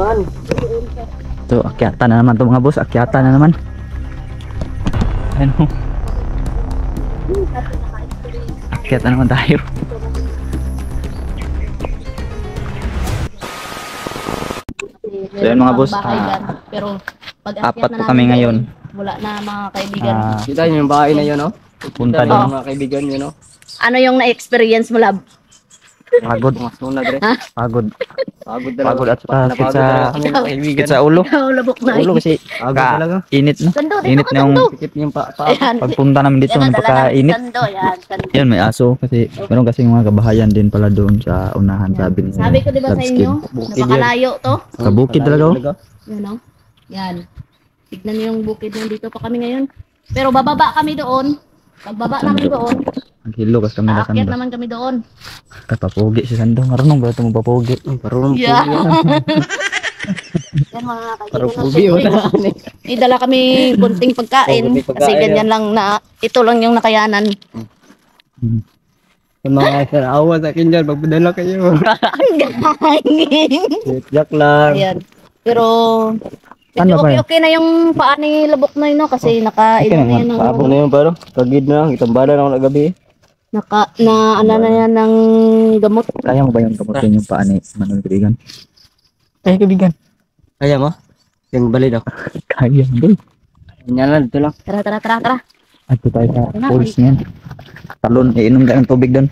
Ito, akyatan na naman ito mga boss. Akyatan na naman. Ayan o. Akyat na naman tayo. So yun mga boss, pero pag apat po kami ngayon. Wala na mga kaibigan. Kita niyo yung bahay na yun, no? Punta Kita doon. mga kaibigan niyo, no? Ano yung na-experience mo, lab? Pagod. Sunod rin. Pagod. Pagod Pagod at napagod sa kami mga kaibigan. sakit sa ulo. Ikaw, labok na. Ulo kasi Pagod talaga. init na. Sando, Init na yung Sikip yung pa. Ayan. pagpunta namin dito. Yan ang dala namin, Napaka-init. sando, yan, sando. Yan, may aso kasi meron kasi mga kabahayan din pala doon sa unahan, sabi ni Sabi ko diba sa inyo, Bukid napakalayo to. Kabukid talaga oh. Yan o. Yan. Tignan niyo yung bukid nandito pa kami ngayon. Pero bababa kami doon. Pagbaba namin doon, Ang hilo kasi kami na aakyat sando. naman kami doon. Kapapogi si Sando. Marunong ba ito magpapogi? Parang Yeah. Yan mga Parang kaibigan. pugi. May dala kami kunting pagkain. Kunting Kasi pagkain, ganyan lang na, ito lang yung nakayanan. Yung mga awa sa akin dyan, magpadala kayo. Ang gagawin. Jack lang. Ayan. Pero, Ano ba okay na yung paa ni Labok na yun, no? Kasi Okay naka-inom na naman. yan ng, Sabon na yun, paro. Kagid na, itambala na ako na gabi. ano na yan ng gamot. Kaya mo ba yung kamutin yung paa ni Manuel Kaibigan? Ay, kaibigan. Kaya mo? Yung balid ako. Kaya doon. Inyalan, ito lang. Tara. At tayo sa pools niyan. Talon, iinom tayo ng tubig doon.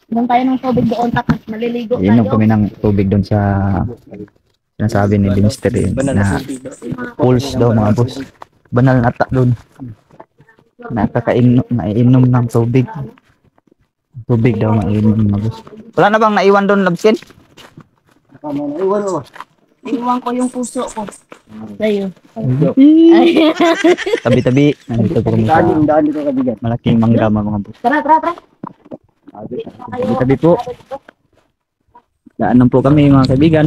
Inom tayo ng tubig doon, tapos maliligo Iinom tayo. kami ng tubig doon sa sinasabi ni Minister na pools daw mga boss. Banal na ata doon. Naiinom ng tubig. Tubig daw maiinom mga boss. Wala na bang naiwan doon, Labskin? Iwan mo. Iwan ko yung puso ko. Sa'yo. Tabi-tabi. Nandito po kami sa Daan dito, kaibigan. malaking mangga mga boss. Tara. Tabi-tabi po. Daanan po kami mga kaibigan.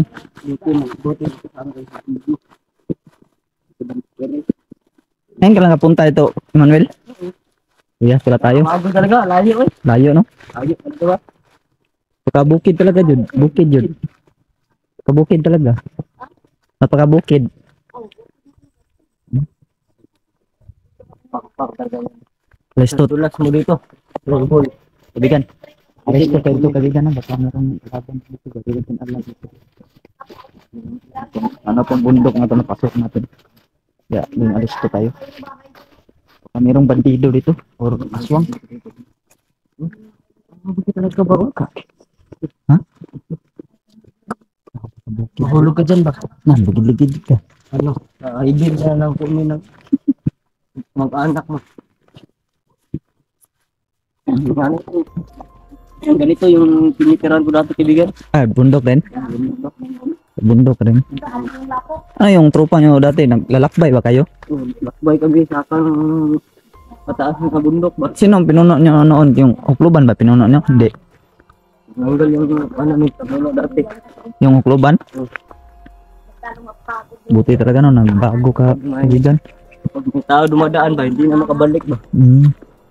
Ngayon ka lang napunta ito, Emmanuel? Kuya, sila tayo. Mago talaga, layo eh. Layo, no? Layo, ano ba? Napakabukid talaga, Jud. Bukid, Jud. Napakabukid talaga. Napakabukid. Pak talaga. Lestot. Tulas mo dito. Kaibigan. Lestot kayo ito, kaibigan. Baka meron laban dito. Kaibigan din alam dito. Ano pong bundok na ito napasok natin. Kaya, yung alis ko tayo. Baka merong bandido dito. Or aswang. Bakit talaga ba ka? Ha? Mahulog ka dyan ba? Nah, ligid-ligid ka. Ano? Idol na lang po may mag-anak mo. Ganito yung tinitiran ko dati, kaibigan. Ah, bundok din? Bundok rin. Ano yung tropa nyo dati? Naglalakbay ba kayo? Lakbay kami sa akang pataas ng kabundok ba? Sino ang pinuno nyo noon? Yung Hukluban ba pinuno nyo? Hindi. Nanggal yung ano may tabuno dati. Yung Hukluban? Buti talaga no, nagbago ka, kaibigan. Pag may tao dumadaan ba, hindi na makabalik ba?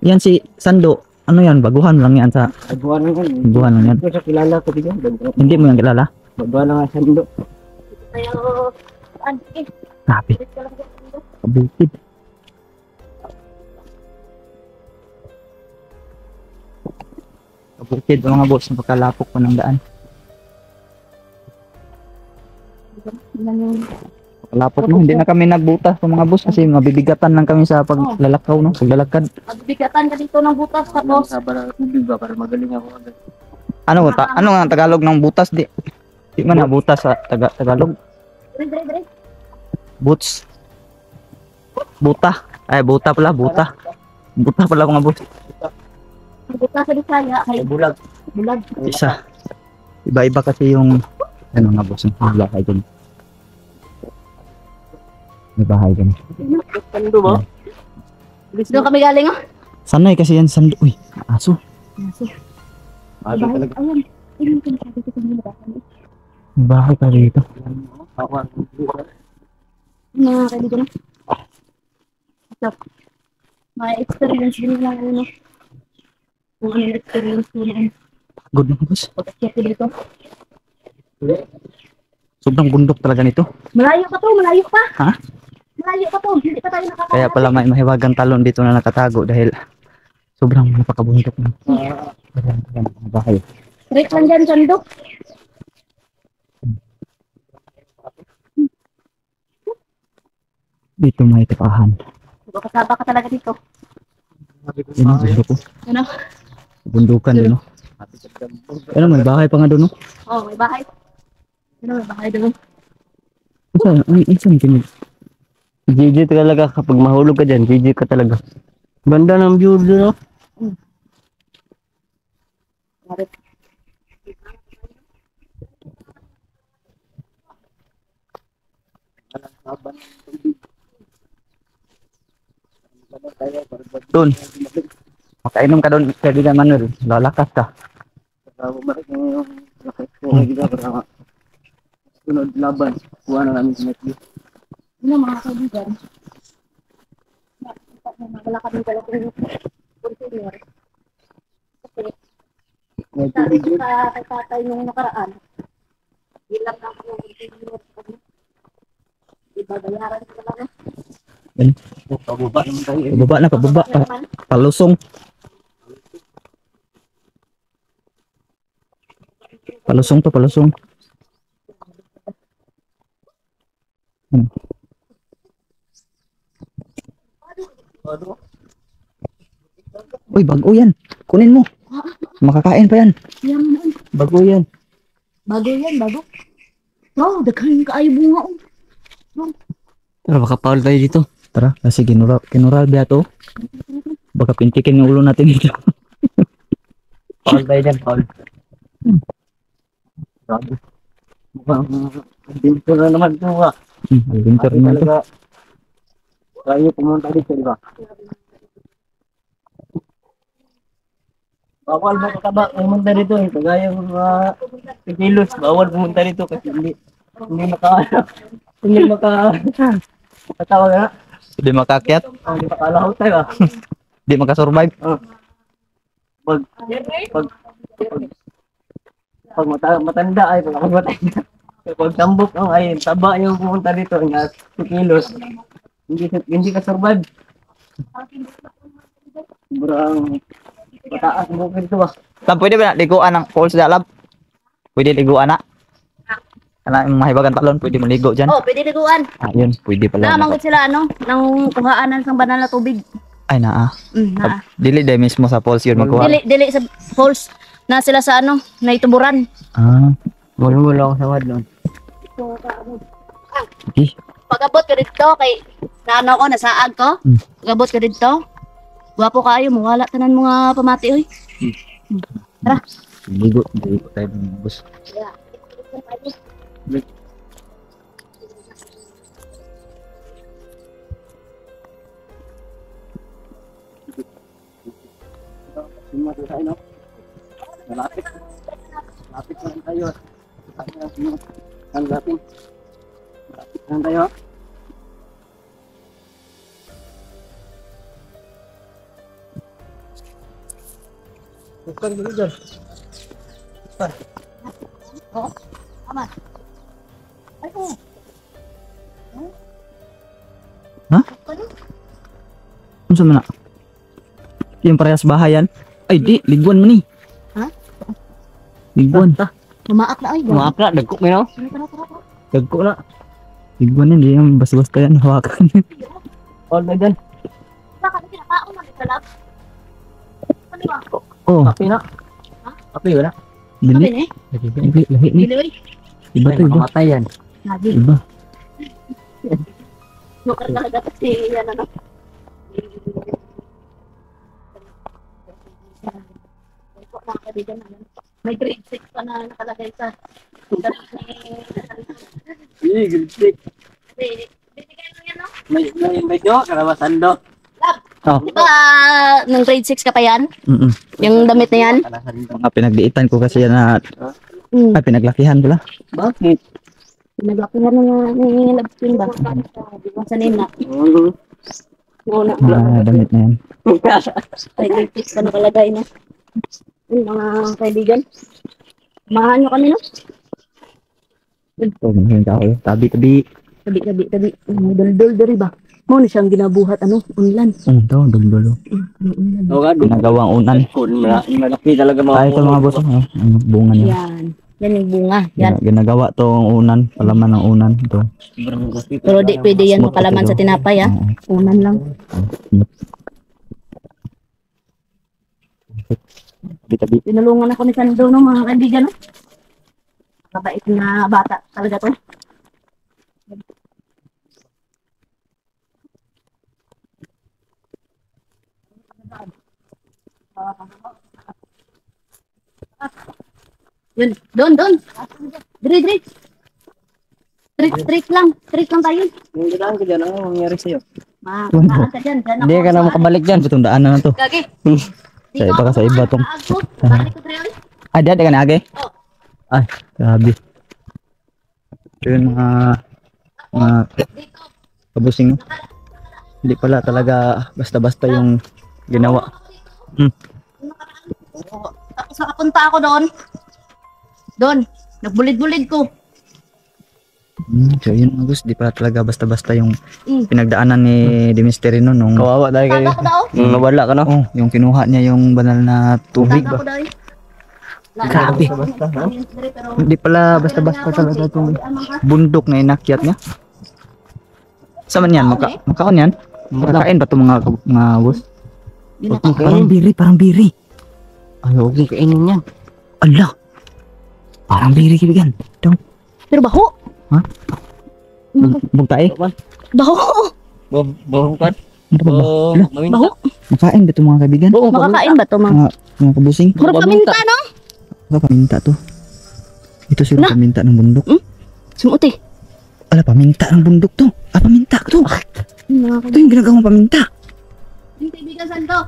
Yan si Sando. Ano yan? Baguhan lang yan sa... Agbuhan lang yan. Baguhan lang yan. Ito sa kilala ko, kaibigan. Hindi mo yan kilala? Baguhan lang nga sa mundo. Grabe. Kabukid. Kabukid mga boss. Napagkalapok pa ng daan. Kalapot mo, hindi na kami nagbutas sa mga boss kasi mabibigatan lang kami sa paglalakaw, no? Paglalakad. Magbigatan ka dito ng butas, tapos Sa para tubig ba, para magaling ako agad. Ano nga ang Tagalog ng butas di? Di man na butas sa Tagalog. Dire. Boots. Buta. Ay, buta pala, buta. Buta pala mga boss. Butas sa Bisaya, ay Bulag. bulag. Isa. Iba-iba kasi yung ano nga boss, yung bahay dun. May bahay dun. Sando ba? Doon kami galing, oh. Sanay kasi yan sando. Uy, aso. Bago talaga. Ayun. Ayun, sabi ko sa mga May bahay pa dito. Ako. mga kaibigan. So, may experience din lang, ano. Kung ano yung experience ko noon. Good mga boss. Pag-check ko dito. Sobrang bundok talaga nito. Malayo pa to, malayo pa. Ha? Malayo pa to, hindi pa tayo nakakarating. Kaya pala may mahiwagang talon dito na nakatago dahil sobrang napakabundok na. Bahay. Straight lang dyan, sandok. Dito may tipahan. Kasaba ka talaga dito. Yan ang bundok ko. Ano? Bundukan din, no? Ano, may bahay pa nga doon, no? Oh, may bahay. Ano, may bahay doon. Saan kinid? GG talaga kapag mahulog ka dyan, GG ka talaga. Ganda ng view doon, no? Doon. Makainom ka doon, kaibigan Manuel. Lalakas ka. Bumalik yung lakit ko na gila para sunod laban. Kuha na namin sa Netflix. Ano, mga kaibigan? Nakalakad ng dalawa yung container. Kasi, sabi ko sa kay tatay nung nakaraan, ilang lang ako yung container. Iba, bayaran ko talaga. Pababa naman tayo. Pababa na, pababa. Palusong. Palusong to, palusong. Uy, bago yan. Kunin mo. Makakain pa yan. Yan, yan. Bago yan. Bago yan, bago. Wow, daghan ka ay bunga. Tara, baka paul tayo dito. Tara, kasi kinural biya to. Baka pintikin yung ulo natin dito. Paul tayo dyan, Paul. Grabe. Mukhang adventure na naman ito, ha? Winter Kasi na to. talaga, tayo pumunta dito, di ba? Bawal mo kataba pumunta dito, eh. Kagaya ng mga kikilos, bawal pumunta dito kasi hindi makatawag na. Hindi makakyat. Hindi makalahot tayo, ah. Hindi makasurvive. Pag matanda ay pag matanda. Pag tambok ay taba yung pumunta dito nga 2 kilos. Hindi ka survive. Sobrang mataas mo dito ba? Tam, pwede ba na liguan ng falls dalab? Pwede liguan na? Kana yung mahibagan talon, pwede mo ligo dyan. Oh, pwede liguan. Ah, yun, pwede pala. Namanggit sila, ano, nang kuhaanan ng banal na tubig. Ay, naa. Na. Dili day mismo sa falls yun magkuha. Dili sa falls na sila sa ano, na ituburan. Ah, Wala ako sa wad noon. okay. Pag-abot ka dito kay naano ko, nasaag ko. Pag-abot ka dito. Gwapo kayo mo, wala tanan mga pamati oy. Tara. Ligo tayo ng bus. Malapit lang tayo. Ang lapit. Malapit lang tayo. Bukan dulu John. Oh, aman. Ay ko. Ha? Ano sa mana? Yung parehas bahayan? Ay, di. Liguan mo ni. Ha? Liguan. Lumaak na ay. Maaf na, dagko mo no? Tara. Dagko na. Liguan yan, di yung basta-basta yan. Hawakan yan. All na dyan. Baka kinakaon na dito lang. Ano ba? Oh, Kapi na. Ha? Kapi wala. Sabi dili. ni. Lahi, lahi ni. Dili oy. Iba to, iba. Mamatay yan. Lagi. Iba. Nukar talaga kasi yan ano. May grade 6 pa na nakalagay sa Iya, gede. Bibigay mo yan, no? May do, karawasan do. Oh. Di ba, nung grade 6 ka pa yan? Mm-mm. Yung damit na yan? Karawasan do. Mga pinagliitan ko kasi yan na, Hmm. ay pinaglakihan ko lang. Bakit? Pinaglaki na ni Labsin ba? Sa nina. Una. Ah, damit na yan. Ay, grade 6 pa nakalagay na. Yung mga kaibigan. Mahan nyo kami, no? Ito, mga kahoy. Tabi-tabi. Tabi. Dol-dol dari ba? Mo na siyang ginabuhat ano, unlan. Ito, dulo. Unlan. Oo nga, Ginagawang unan. malaki talaga mga Ah, ito mga boss. Oh, ang bunga niya. Yan. Yan yung bunga. Yan. Ginagawa tong unan. Palaman ng unan. Ito. Pero di pwede yan Smooth makalaman ito. sa tinapay ah. Oo. Unan lang. Tabi-tabi. Tinulungan ako ni Sando no mga kaibigan no. Kabait na bata talaga to. Yun, doon. Diri. Strict lang tayo. Yung daan ko dyan, ano nangyari sa'yo? Makaan ka dyan. Dyan Hindi ako ka na sa- makabalik dyan. Itong daan na to. Gagi. Sa iba ka sa iba tong. Balik ko tayo. Ah, diyan ka na age? Oh. Ay, grabe. Ito yung mga Dito. kabusing. Hindi pala talaga basta-basta yung ginawa. Tapos nakapunta ako doon. Nagbulid-bulid ko. So yun mga guys, di pala talaga basta-basta yung Mm. pinagdaanan ni Demisterio nung Kawawa dahil kayo. Taga ko daw. Nawala ka na. oh, yung kinuha niya yung banal na tubig Taga ba? ko daw. Grabe. Hindi pala basta-basta talaga itong bundok na inakyat niya. Saan man yan? Makaon yan? Makakain ba itong mga boss? Parang biri. Ay, huwag mong kainin yan. Ala! Parang biri kibigan. Ito. Pero baho. Ha? Bugtae? Baho. Bohong ka? Ano ba ba? Ala, Baho. makain ba itong mga kaibigan? Makakain ba to mga? Mga kabusing? Mura paminta no? Ano paminta to? Ito siguro Na? paminta ng bundok. Sumuti. Ala, paminta ng bundok to. Ah, paminta to. Ito yung ginagawang paminta. Yung kaibigan Sando.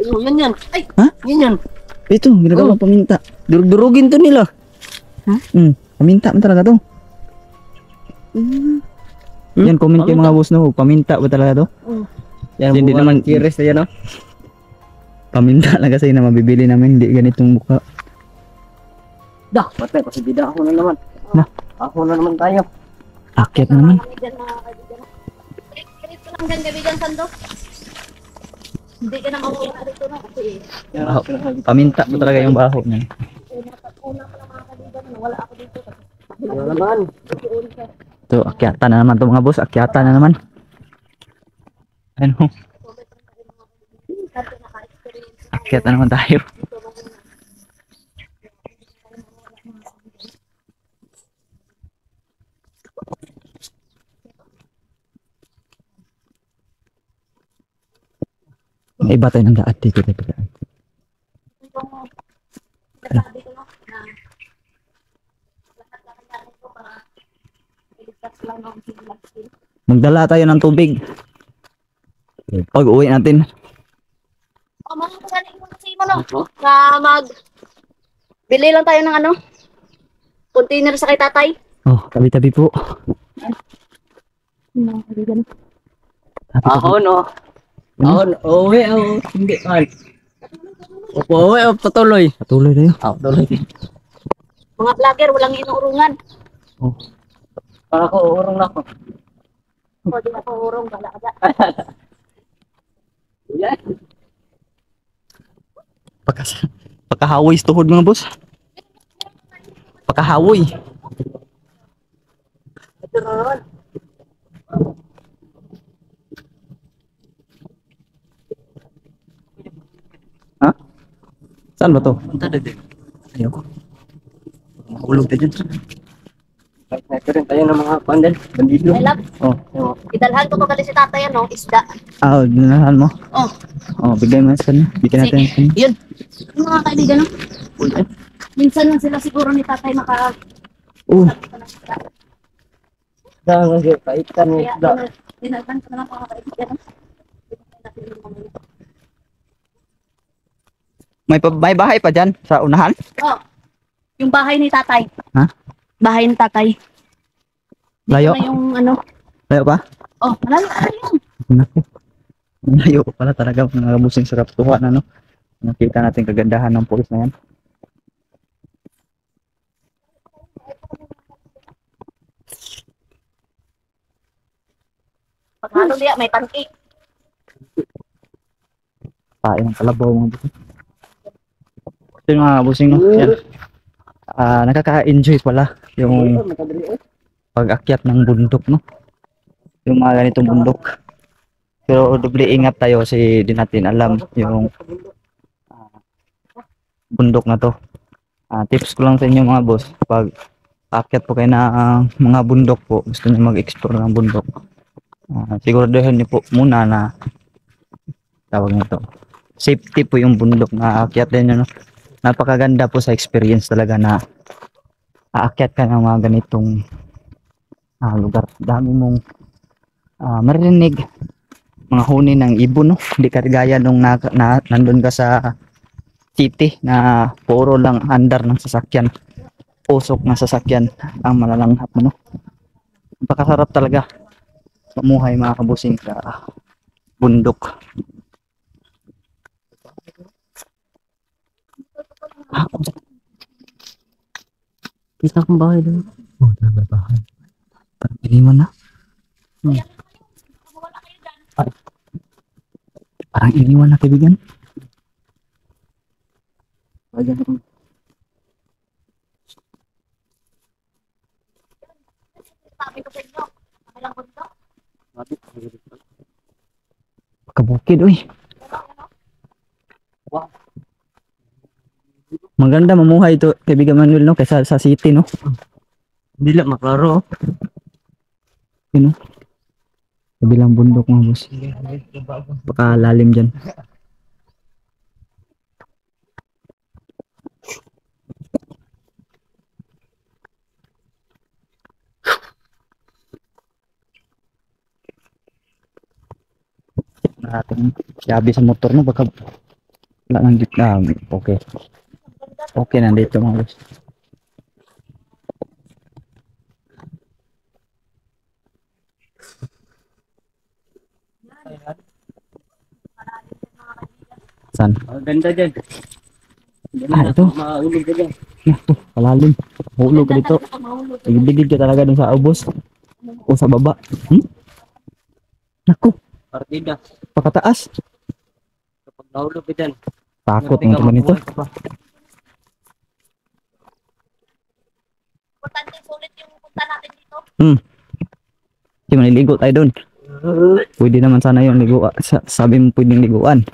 Oh, yan. Ay. Ha? Yan. Ito, ginagawang paminta. Durug-durugin to nila. Paminta mo talaga to. Yan, comment kayo mga boss no. Paminta ba talaga to? Yan, Hindi naman- kiris na yan, oh. Paminta lang kasi na mabibili namin. Hindi ganitong mukha. Patay, pasibida ako na naman. Na. Ako na naman tayo. Akyat na naman. Kirit ko lang dyan kaibigan Sando. Hindi ka na makuha dito na kasi Baho. Paminta po talaga yung baho niya. una pa lang mga kaibigan na wala ako dito. Ano naman? Ito, akyatan na naman to mga boss. Akyatan na naman. Ano? Akyat na naman tayo. May iba tayo ng daan dito. Sabi ko no, na lahat ko para iligtas lang ng silas. Magdala tayo ng tubig. Pag uwi natin. Mga kasali mo kasi mo no, na bili lang tayo ng ano, container sa kay tatay. Oh, tabi-tabi po. Mga kaibigan. Ako, no. Ako, uwi, hindi, man. Upo, uwi, patuloy. Patuloy tayo. Patuloy. Mga vlogger, walang inuurungan. Oh. Para ko, urong ako. O, di ako urong, wala ka dyan. Yan. Pagkahawoy sa tuhod mga boss. Pagkahawoy. Ito na naman. Ha? Saan ba to? Punta na din. Ayoko. Mahulog tayo dyan. Ito rin tayo ng mga pandel. Bandido. I love, Oh. idalhan ko to gali si tatay ano, isda. Ah, dinalahan mo. Oh, Oh, bigay mo sa kanya. Bigyan natin sa kanya. yun. Yung mga kaibigan no, minsan lang sila siguro ni tatay maka Oh, Dahil kasi kaitan ng kaya isda. dinalhan ko na lang mga kaibigan no. may bahay pa dyan sa unahan. Oh, yung bahay ni tatay. Ha? Bahay ni tatay. Dito Layo? na yung ano, Layo pa? oh, malayo na yun. Naku. Layo pa pala talaga mga kabusing sarap tuwa na no. Nakita natin kagandahan ng pulis na yan. Ano diya, may pancake. Pain ng kalabaw mga busing. Ito yung mga busing no. Yan. Nakaka-enjoy pala yung pag-akyat ng bundok no. Yung mga ganitong bundok. Pero doble ingat tayo kasi di natin alam yung bundok na to. Tips ko lang sa inyo mga boss, pag aakyat po kayo na mga bundok po, gusto niyo mag-explore ng bundok. Siguraduhin niyo po muna na tawag nito. Safety po yung bundok na aakyat din no. Napakaganda po sa experience talaga na aakyat ka ng mga ganitong lugar. Dami mong marinig mga huni ng ibon no. Hindi ka gaya nung nandun ka sa city na puro lang andar ng sasakyan, usok ng sasakyan ang malalanghap mo no. Napakasarap talaga mamuhay mga kabusing sa bundok. Kita kong bahay doon. Oh, bahay. Parang iniwan na. Parang iniwan na kaibigan. Ayan. Sabi ko sa inyo, kailang bundok. Kabukid uy. Maganda mamuhay ito kaibigan Manuel no kaysa sa city no. Hindi lang maklaro. Yun no. Kabilang bundok mga boss. Baka lalim dyan. Natin sabi sa motor no baka wala nang gitna. Okay. Okay nandito mga boss. Saan? Ang ganda dyan. Ito. Maulog ka dyan. Palalim. Hulog ka dito. Bigid ka talaga dun sa ubos. O sa baba. Naku. Partida. Pakataas. Kapag nahulog ka dyan. Takot mo naman ito. Importante sulit yung punta natin dito. Hindi maniligo tayo dun. Pwede naman sana yung ligo. Sabi mo pwedeng liguan.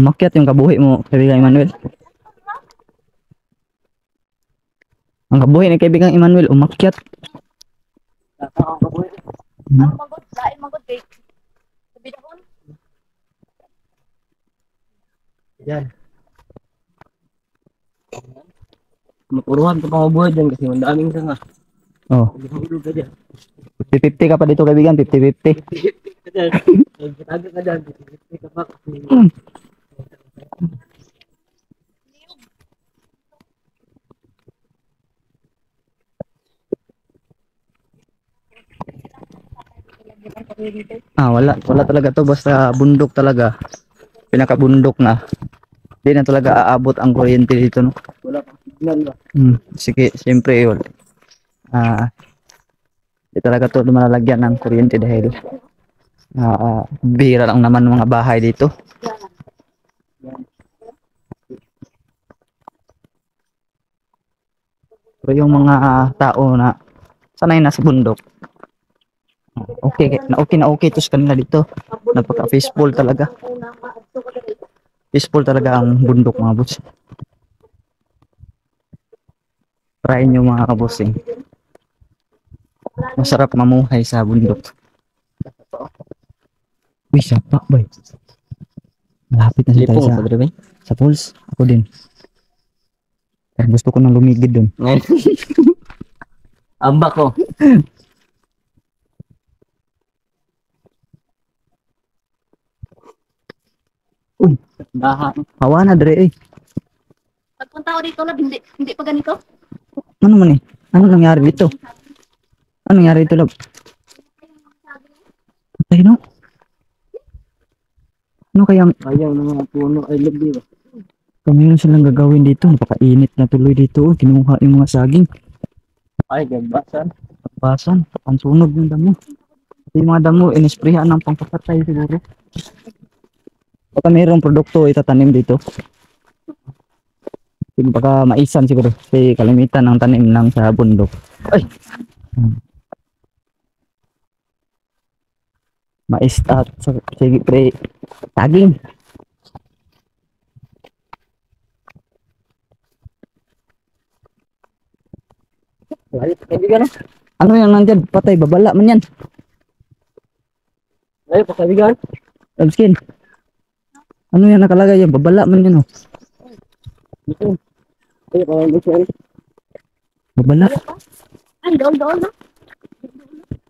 Umakyat yung kabuhi mo, kaibigan Emmanuel. Ang kabuhi ni kaibigan Emmanuel, umakyat. Ang magod, lain magod eh. Sabi na Yan. Mapuruhan ka mga buhay dyan kasi mandaming sanga. Oh, Nahulog ka dyan. 50-50 ka pa dito kaibigan, 50-50. Taga ka dyan. Ka pa kasi. Wala talaga to, basta bundok talaga. Pinakabundok na. Hindi na talaga aabot ang kuryente dito no. Wala pang signal ba? Sige, siyempre yun. Di talaga to lumalagyan ng kuryente dahil bihira lang naman mga bahay dito. Pero yung mga tao na sanay na sa bundok, okay to sa kanila dito. Napaka peaceful talaga. Peaceful talaga ang bundok mga boss. Try nyo mga kabosing. Masarap mamuhay sa bundok. Uy, sapa boy. Malapit na siya tayo sa pools. Ako din. Pero gusto ko nang lumigid dun. Ngayon. Amba ko. Uy, Baha. hawa na dre eh. Pagpunta ko dito, lab, hindi pa ganito. Ano man eh? Ano nangyari dito? Ano nangyari dito lab? Patay no? Ano kayang Ayaw ng mga puno. I love you. kung meron silang gagawin dito? Napakainit na tuloy dito. Kinuha yung mga saging. Ay, gabasan. Basan, ang sunog ng damo. Yung mga damo, inisprehan ng pangpapatay siguro. Baka mayroong produkto itatanim dito. Baka maisan siguro. Kasi kalimitan ng tanim lang sa bundok. Ay! Mais at sige pre, saging. Kaibigan, Ano yang nandyan? Patay, babala man yan. ay, kaibigan. Abskin. Ano yan nakalagay yan? Babala man yan oh. Ito. Ay, kaibigan. Babala. Ay, doon na.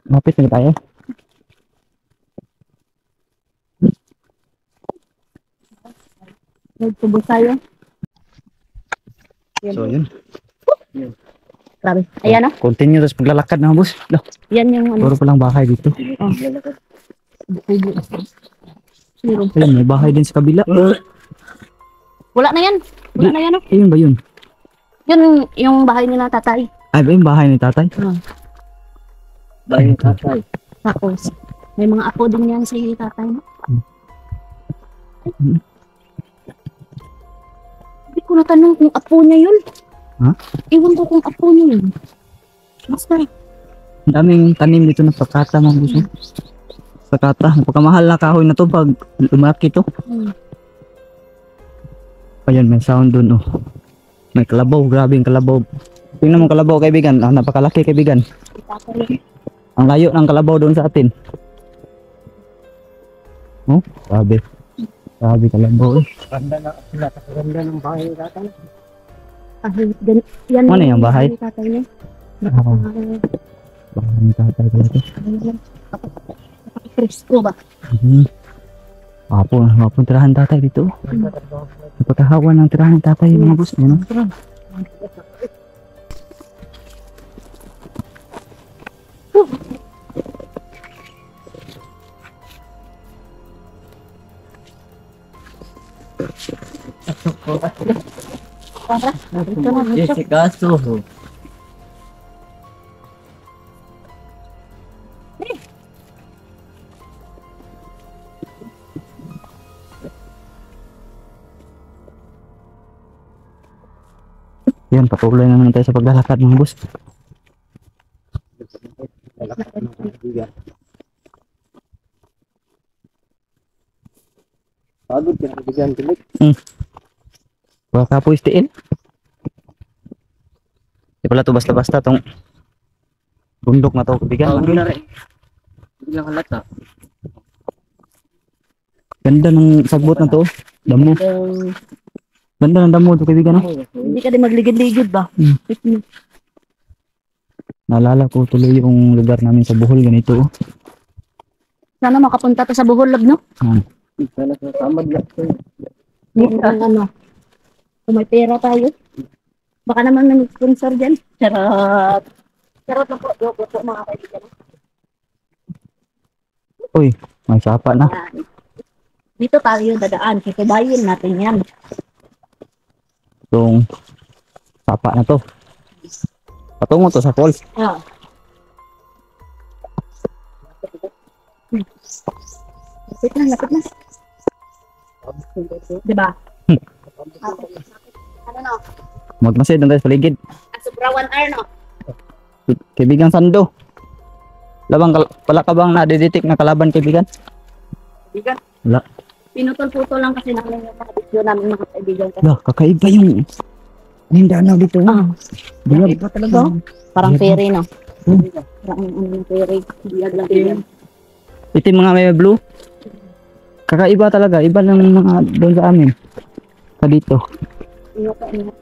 Mapit na tayo. Nagtubos tayo. So yun. Grabe. Ayan o. Continue tapos paglalakad na boss. Lah, Yan yung ano. puro palang bahay dito. Oh. Meron. Ayun, may bahay din sa kabila. Wala na yan. Wala na yan o. Ayun ba yun? Yun yung bahay nila tatay. Ay ba yung bahay ni tatay? Bayan tatay. Tapos, may mga apo din yan si tatay. No? Hindi ko natanong kung apo niya yun. Ha? Iwan ko kung apo niya yun. Basta. Ang daming tanim dito na pakata mga boss. oh. Pakata. Pagkamahal na kahoy na to pag lumaki to. Ayun, may sound dun oh. May kalabaw, grabe yung kalabaw. Tingnan mo kalabaw kaibigan. Ah, napakalaki kaibigan. Tatay. Ang layo ng kalabaw doon sa atin. Oh, grabe. Grabe kalabaw eh. Ganda ng bahay ni tatay. Yan Ano yung bahay? Tatay niya. Oo. Bahay ni tatay pala to. Presko ba? Wapong tirahan tatay dito. Napakahawa ng tirahan ng tatay mga boss. Yan oh. Para. Ito na. Yes, si Kaso. Yan, patuloy na naman tayo sa paglalakad mga boss. Pagod ka, kaibigan. Tulik. Baka po istiin. Di pala to basta-basta tong bundok na to kaibigan. Pagod na rin. Hindi lang halata. Ganda ng sagbot na to. Damo. Ganda ng damo to kaibigan. Oh. Hindi ka din magligid-ligid ba? Picnic. Naalala ko tuloy yung lugar namin sa Bohol ganito. Oh. Sana makapunta to sa Bohol Lab, no? Sana sa tamad na. Ano? Kung may pera tayo. Baka naman may sponsor dyan. Charot. Charot na po. Yoko po mga kaibigan. Uy, may sapa na. Yan. Dito tayo dadaan. Kikubayin natin yan. Itong sapa na to. Patungo to sa falls. Ah. Lapit na, lapit na. Diba? Ano no? Magmasid na tayo sa paligid. Sobra 1 hour no? Kaibigan Sando. Wala ka bang nadidetect na kalaban kaibigan? Kaibigan? Wala. Pinutol-putol lang kasi namin yung mga video namin mga kaibigan. Lah, kakaiba yung Mindanao dito. Ah. Biyag. Iba talaga. Parang ferry no? Parang ano ferry. Biyag lang ferry. Ito yung mga may blue. Kakaiba talaga. Iba lang ng mga doon sa amin. Sa dito. Ingat ka, ingat.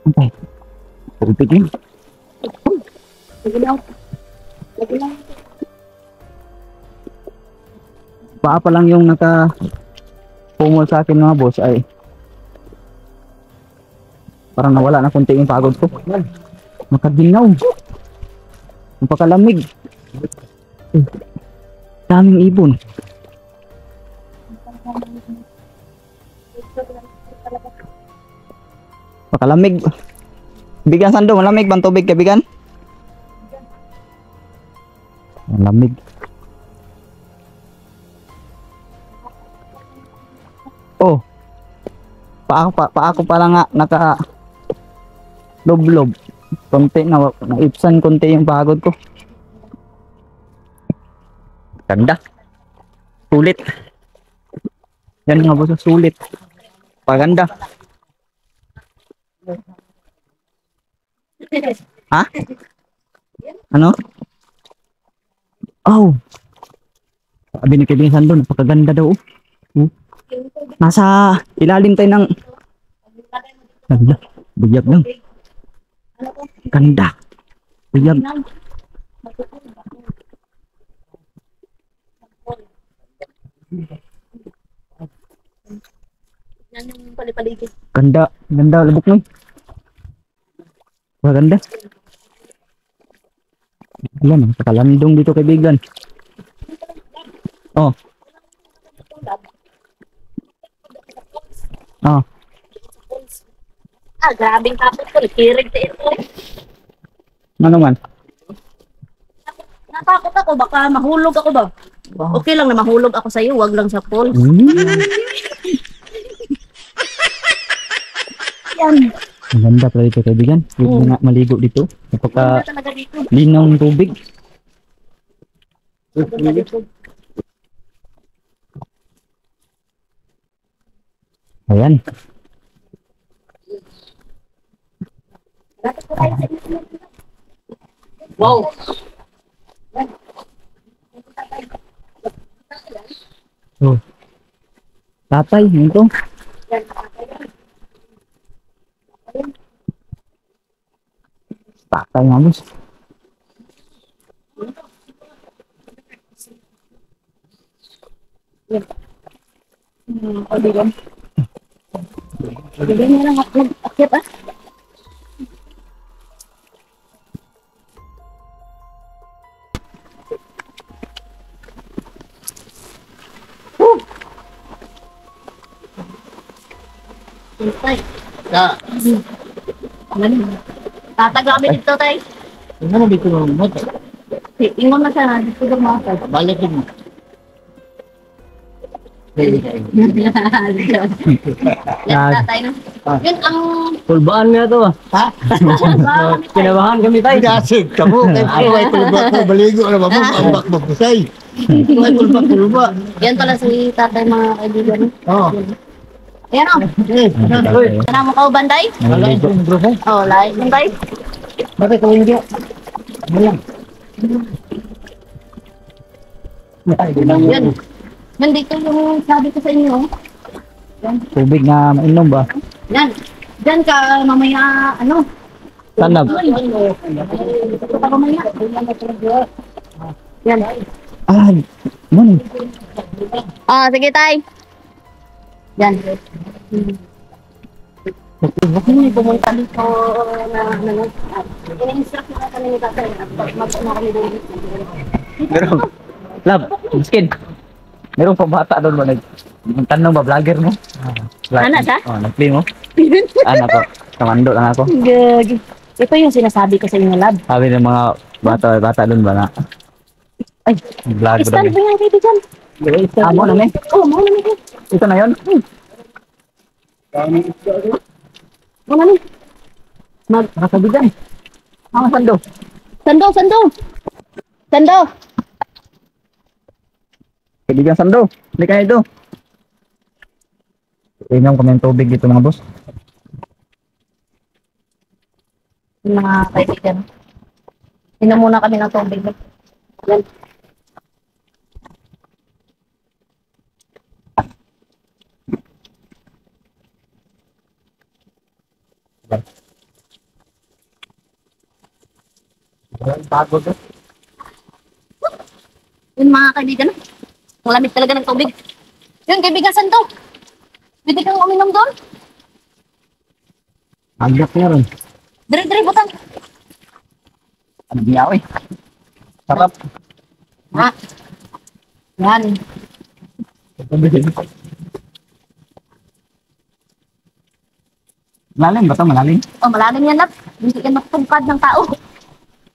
Antay. Pagpig yun. Lagi lang. Lagi lang. Paa pa lang yung pumol sa akin mga boss ay parang nawala na konti yung pagod ko. Makaginaw. Napakalamig. Daming ibon. Pakalamig. Bigan Sando, malamig bang tubig kaibigan? Ang lamig. Oh. Pa ako pala nga naka loblob. Konti na naipsan konti yung pagod ko. Ganda. Sulit. Yan mga boss, sulit. Paganda. Ha? Ano? Oh. Sabi ni Kevin doon, napakaganda daw. Nasa ilalim tayo ng ganda. Biyag lang. Ganda. Biyag. Yan yung palipaligid. Ganda. Ganda. Labok mo. Maganda. Ayan, pakalandong dito kaibigan. Oh. Oh. Ah, grabing tapos ko. Kirig sa ito. Ano man? Natakot ako. Baka mahulog ako ba? Okay lang na mahulog ako sa'yo. Wag lang sa pool. Yan. Maganda pala dito kaibigan. Yung mga maligo dito. Napaka Wala talaga dito. linaw ng tubig. Wala dito. Ayan. Dapat ko tayo sa inyo. Wow! Oh. Tatay, ito. Tatay nga boss. Kaibigan. Kaibigan niya lang nag-akyat ah. Tay. Ya, Tatag kami dito, tay. ano dito mo? Ingon na siya, dito lumatag. Balik din mo. Tatay no. Yun ang Pulbaan nga to ah. Ha? Kinabahan kami tayo. Dasig kamu kay way kulba ko baligo na ba ambak magkusay. Way kulba. yan pala si tatay mga kaibigan. Oh. Ayan o. Ano mo ka banday? Maligo. Oh, lahat banday. Bakit ko hindi? Ayan. Yun. Yan dito yung sabi ko sa inyo. Tubig na mainom ba? Yan. Diyan ka mamaya ano? Tanab. Dito ka mamaya. Yan. Ah, man. Oh, sige tay. Yan. Hindi pumunta dito na in-instruct na kami ni tatay. Mag-ano kami doon. Meron. Lab, miskin. Meron pa bata doon ba tanong ba vlogger mo? Ana siya? Oh, nag-play mo? Ano ko? Kamando lang ako. Gagi. Ito yung sinasabi ko sa inyo, lab. Sabi ng mga bata doon ba na? Ay, Vlog ko stand doon. mo yan kayo dyan. Ah, mo na Oo, mo na ito. Ito na yun? Mo na Nakasabi dyan. Ang sando. Sando, sando. Sando. Kaibigan sando. Hindi kaya ito. Inom kami ng tubig dito mga boss. Yung mga kaibigan. Inom muna kami ng tubig. Yan. Pagod eh. Yun mga kaibigan. Ang lamig talaga ng tubig. Yun, kaibigan, sando. Pwede kang uminom doon. Agak niya rin. Dire-dire, butang. Ano niya eh. Sarap. Ha? Yan. Malalim ba ito? Malalim? Oh, malalim yan, lab. Hindi yan matupad ng tao.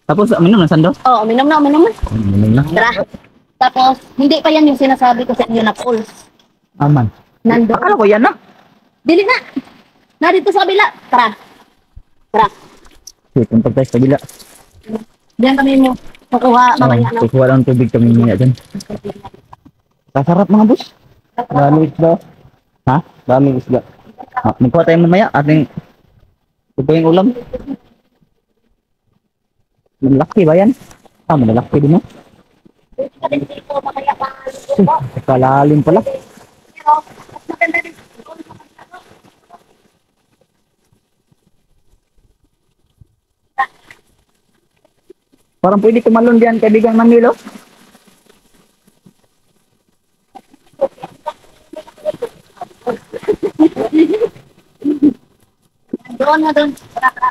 Tapos, uminom na sando? Oo, uminom na, uminom na. Uminom na. Tara. Tapos, hindi pa yan yung sinasabi ko sa inyo na pool. Aman. Nando. Akala ko yan na. Dili na. Na dito sa kabila. Tara. Tara. Okay, punta tayo sa kabila. Diyan kami mo kukuha mamaya na. Kukuha lang tubig kami niya dyan. Kasarap mga boss. Daming isda. Ha? Daming isda. Magkuha tayo mamaya. Ating ito yung ulam. Malaki ba yan? Malaki din mo. Dito ka din dito mamaya pa. Kalalim pala. Pero, mas maganda din. Parang pwede tumalon diyan kaibigan Manilo. Doon na doon. Tara, tara.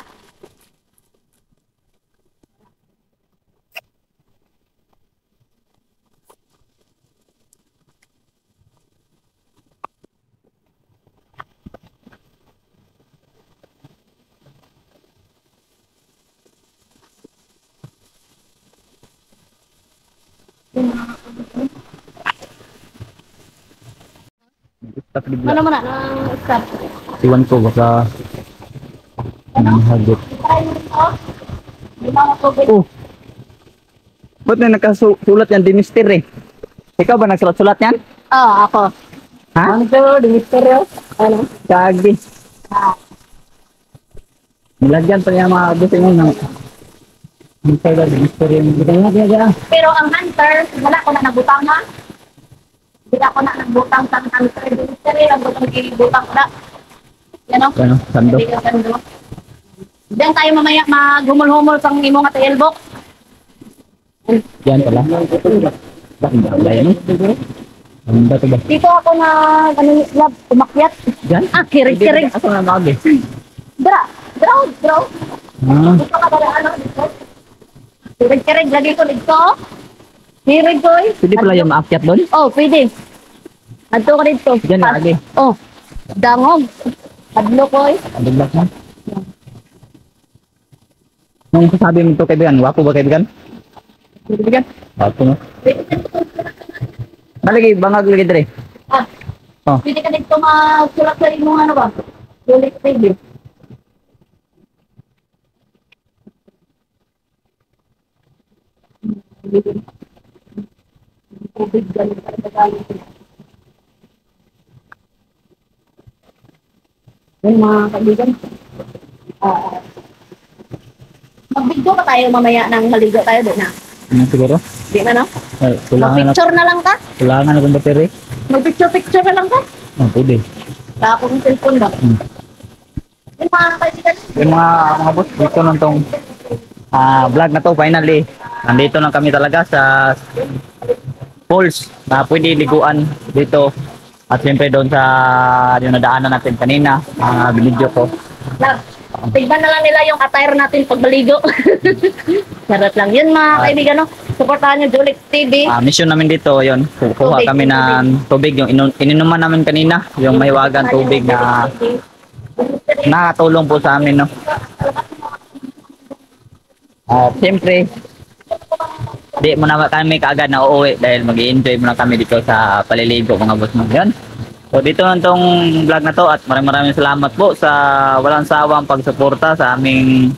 Stop di Ano bla. mo na? Nang stop. Iwan ko baka hagot. Try mo ito. May mga tubig. Oh. Ba't na nakasulat yan? Dinister eh. Ikaw ba nagsulat-sulat yan? Oo, ako. Ha? Ano to? Dinister yun? Ano? Kagi. Ah. Nilagyan pa niya mga gusto nyo ng Dinister ba? Dinister yung Pero ang hunter, wala ko na nagbutang na. Hindi ako na nagbutang sa hunter. Dili lang butang butang ko na. Yan o. Ano? Sando? Hindi ka sando. Diyan tayo mamaya maghumol-humol sa imong at elbow. Yan pala. Bakit ba yan? Ang ba ito ba? Dito ako na lab, umakyat. Yan? Ah, kirig-kirig. Ako na mag Dra, draw, draw. Ah. Dito ka ba ano dito? Kirig-kirig, lagi ko dito. Kirig ko eh. Pwede pala yung maakyat doon? Oh, pwede. Adto ka dito. Diyan na lagi. Oh, dangog. Adlo ko eh. Adaglag mo. Nung sasabi mo ito kaibigan, wako ba kaibigan? Kaibigan. Wako mo. Nalagay, bangag lagi dere. Ah, Oh. pwede ka dito masulat sa imong ano ba? Sulit pwede. Tubig galing ka sa galing. Yan mga kaibigan. Mag-video pa tayo mamaya ng maligo tayo doon na. Ano siguro? Di na no? Ay, kulangan na, Mag-picture na lang ka? kulangan na kung battery. Mag-picture na lang ka? Oh, pwede. Tapos yung cellphone ba? Yung mga kaibigan. Yung mga boss, dito nung tong vlog na to, finally. Nandito lang kami talaga sa falls na pwede liguan dito. At siyempre doon sa yung nadaanan natin kanina, binidyo ko. Love, tignan na lang nila yung attire natin pag maligo. Sarap lang yun mga kaibigan. No? Supportahan nyo Julix TV. Mission namin dito, yun, kukuha Tubig, kami ng tubig, yung ininuman namin kanina, yung mahiwagan tubig na nakatulong po sa amin, no. At siyempre, di mo na kami kaagad na uuwi dahil mag-i-enjoy muna kami dito sa paliligo mga boss mo. Yun. So dito na tong vlog na to at maraming salamat po sa walang sawang pagsuporta sa aming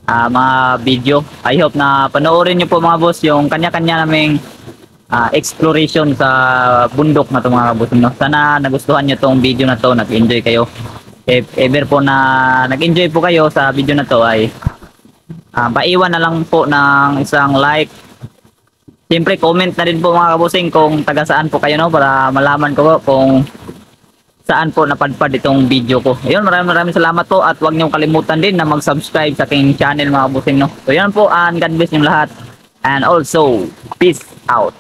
mga video. I hope na panoorin nyo po mga boss yung kanya-kanya naming exploration sa bundok na to mga boss. No? Sana nagustuhan nyo tong video na to, nag-enjoy kayo. If ever po na nag-enjoy po kayo sa video na to ay paiwan na lang po ng isang like. Siyempre comment na din po mga kabusing kung taga saan po kayo, no, para malaman ko po kung saan po napadpad itong video ko. Ayun, maraming salamat po at huwag niyong kalimutan din na mag-subscribe sa aking channel mga kabusing, no. So yan po, and God bless yung lahat. And also, peace out.